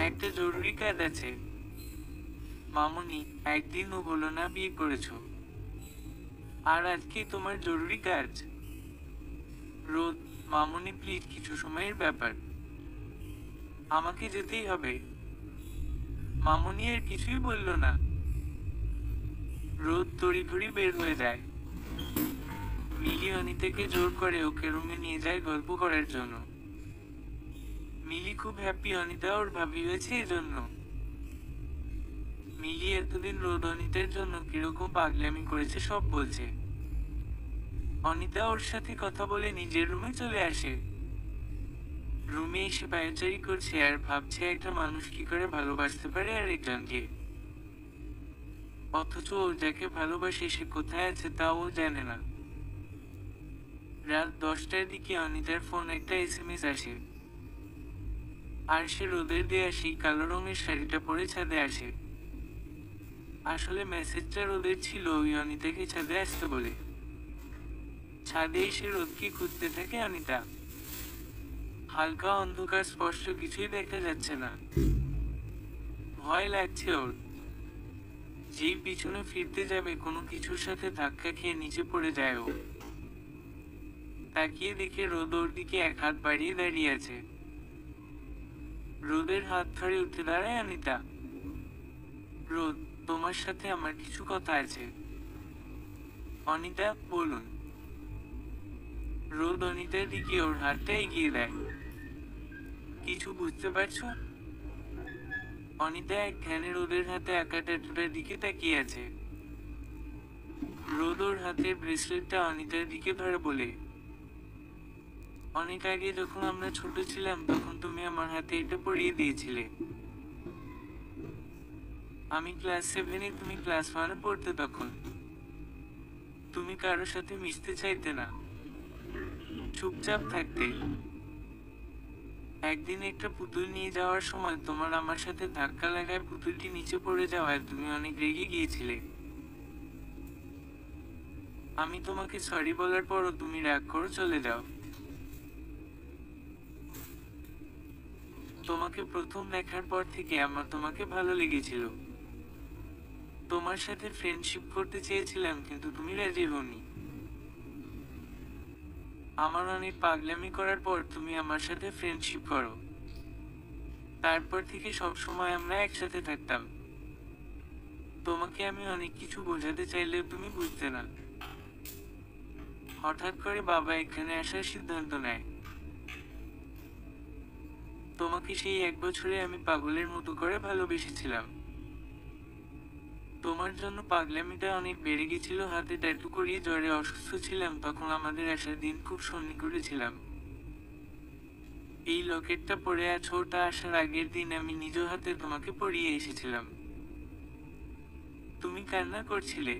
একটা জরুরি কাজ আছে। মামনি, একদিন ও বলো না বিয়ে করেছো, আর আজকে তোমার জরুরি কাজ। রোদ, মামনি প্লিজ কিছু সময়ের ব্যাপার, আমাকে যেতেই হবে। মামনি আর কিছুই বলল না। রোদ তড়িঘড়ি বের হয়ে যায়। মিলি অনিতাকে জোর করে ওকে রুমে নিয়ে যায় গল্প করার জন্য। মিলি খুব হ্যাপি অনিতা ওর ভাবি হয়েছে এজন্য। মিলি এতদিন রোদ অনিতার জন্য কিরকম পাগলামি করেছে সব বলছে। অনিতা ওর সাথে কথা বলে নিজের রুমে চলে আসে। রুমে এসে পায়চারি করছে আর ভাবছে একটা মানুষ কি করে ভালোবাসতে পারে আরেকজনকে, অথচ ও যাকে ভালোবাসে সে কোথায় আছে তাও ও জানে না। রাত 10টার দিকে অনিতার ফোন একটা এসএমএস আসে, আর সে রোদের দেয়া সেই কালো রঙের শাড়িটা পরে ছাদে আসে। আসলে মেসেজটা রোদের ছিল ওই অনিতাকে ছাদে আসতে বলে। ছাদে এসে রোদকে খুঁজতে থাকে অনিতা। হালকা অন্ধকার, স্পষ্ট কিছুই দেখা যাচ্ছে না। ভয় লাগছে ওর। যেই পিছনে ফিরতে যাবে কোনো কিছুর সাথে ধাক্কা খেয়ে নিচে পড়ে যায় ও। তাকিয়ে দেখে রোদ ওর দিকে এক হাত বাড়িয়ে দাঁড়িয়ে আছে। রোদের হাত ধরে উঠে দাঁড়ায় অনিতা। রোদ, তোমার সাথে আমার কিছু কথা আছে। অনিতা, বলুন। রোদ অনিতার দিকে ওর হাতটা এগিয়ে দেয়। কিছু বুঝতে পারছো? অনিতা এক ধ্যানে রোদের হাতে আঁকা ট্যাটুটার দিকে তাকিয়ে আছে। রোদ ওর হাতের ব্রেসলেটটা অনিতার দিকে ধরে বলে, অনেক আগে যখন আমরা ছোট ছিলাম তখন তুমি আমার হাতে এটা পরিয়ে দিয়েছিলে। আমি ক্লাস 7-এ, তুমি ক্লাস 1-এ পড়তে তখন। তুমি কারোর সাথে মিশতে চাইতে না, চুপচাপ থাকতে। একদিন একটা পুতুল নিয়ে যাওয়ার সময় তোমার আমার সাথে ধাক্কা লাগায় পুতুলটি নিচে পড়ে যাওয়ায় তুমি অনেক রেগে গিয়েছিলে। আমি তোমাকে সরি বলার পরও তুমি রাগ করে চলে যাও। তোমাকে প্রথম দেখার পর থেকে আমার তোমাকে ভালো লেগেছিল। তোমার সাথে ফ্রেন্ডশিপ করতে চেয়েছিলাম কিন্তু তুমি রাজি হওনি। আমার অনেক পাগলামি করার পর তুমি আমার সাথে ফ্রেন্ডশিপ করো। তারপর থেকে সব সময় আমরা একসাথে থাকতাম। তোমাকে আমি অনেক কিছু বোঝাতে চাইলেও তুমি বুঝতে না। হঠাৎ করে বাবা এখানে আসার সিদ্ধান্ত নেয়। তোমাকে সেই 1 বছরে আমি পাগলের মতো করে ভালোবেসেছিলাম। তোমার জন্য পাগলামিটা অনেক বেড়ে গেছিল। হাতে ট্যাটু করিয়ে জ্বরে অসুস্থ ছিলাম তখন আমাদের আসার দিন খুব সন্নিকটে ছিলাম। এই লকেটটা পরে আছো, ওটা আসার আগের দিন আমি নিজ হাতে তোমাকে পরিয়ে এসেছিলাম। তুমি কান্না করছিলে।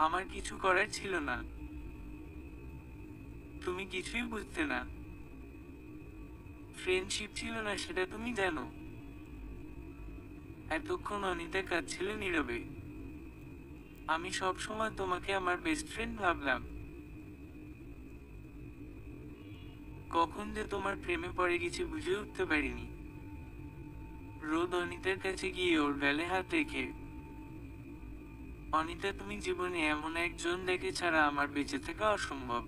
আমার কিছু করার ছিল না। তুমি কিছুই বুঝতে না। ফ্রেন্ডশিপ ছিল না সেটা তুমি জানো। এতক্ষণ অনিতা কাঁদছিল নীরবে। আমি সব সময় তোমাকে আমার বেস্ট ফ্রেন্ড ভাবলাম। কখন যে তোমার প্রেমে পড়ে গেছি বুঝে উঠতে পারিনি। রোদ অনিতার কাছে গিয়ে ওর গালে হাত রেখে, অনিতা তুমি জীবনে এমন একজন দেখে ছাড়া আমার বেঁচে থাকা অসম্ভব।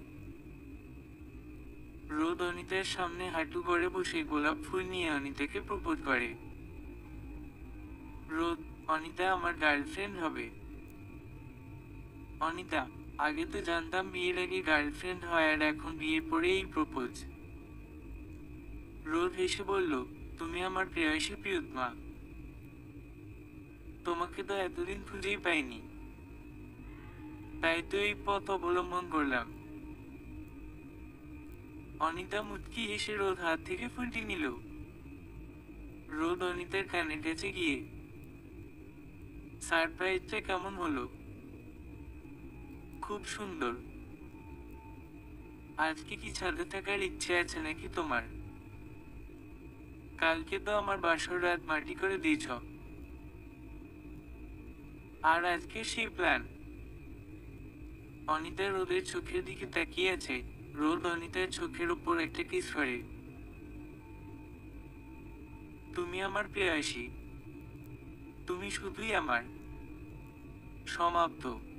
রোদ অনিতার সামনে হাঁটু করে বসে গোলাপ ফুল নিয়ে অনিতাকে প্রপোজ করে। রোদ, অনিতা আমার গার্লফ্রেন্ড হবে। অনিতা, আগে তো জানতাম বিয়ের আগে গার্লফ্রেন্ড হয় আর এখন বিয়ের পরে এই প্রপোজ। রোদ হেসে বলল, তুমি আমার প্রেয়সী প্রিয়তমা। তোমাকে তো এতদিন খুঁজেই পাইনি, তাই তো এই পথ অবলম্বন করলাম। অনিতা মুচকি হেসে রোদ হাত থেকে ফুলটি নিল। রোদ অনিতার কানের কাছে গিয়ে সারপ্রাইজটা কেমন হলো? খুব সুন্দর। আজকে কি ছাদে থাকার ইচ্ছে আছে নাকি তোমার? কালকে তো আমার বাসর রাত মাটি করে দিয়েছ। আর আজকে সেই প্ল্যান। অনিতা রোদের চোখের দিকে তাকিয়ে আছে। রোদ অনিতার চোখের উপর একটা কিস করে। তুমি আমার প্রেয়সী। তুমি শুধুই আমার। সমাপ্ত।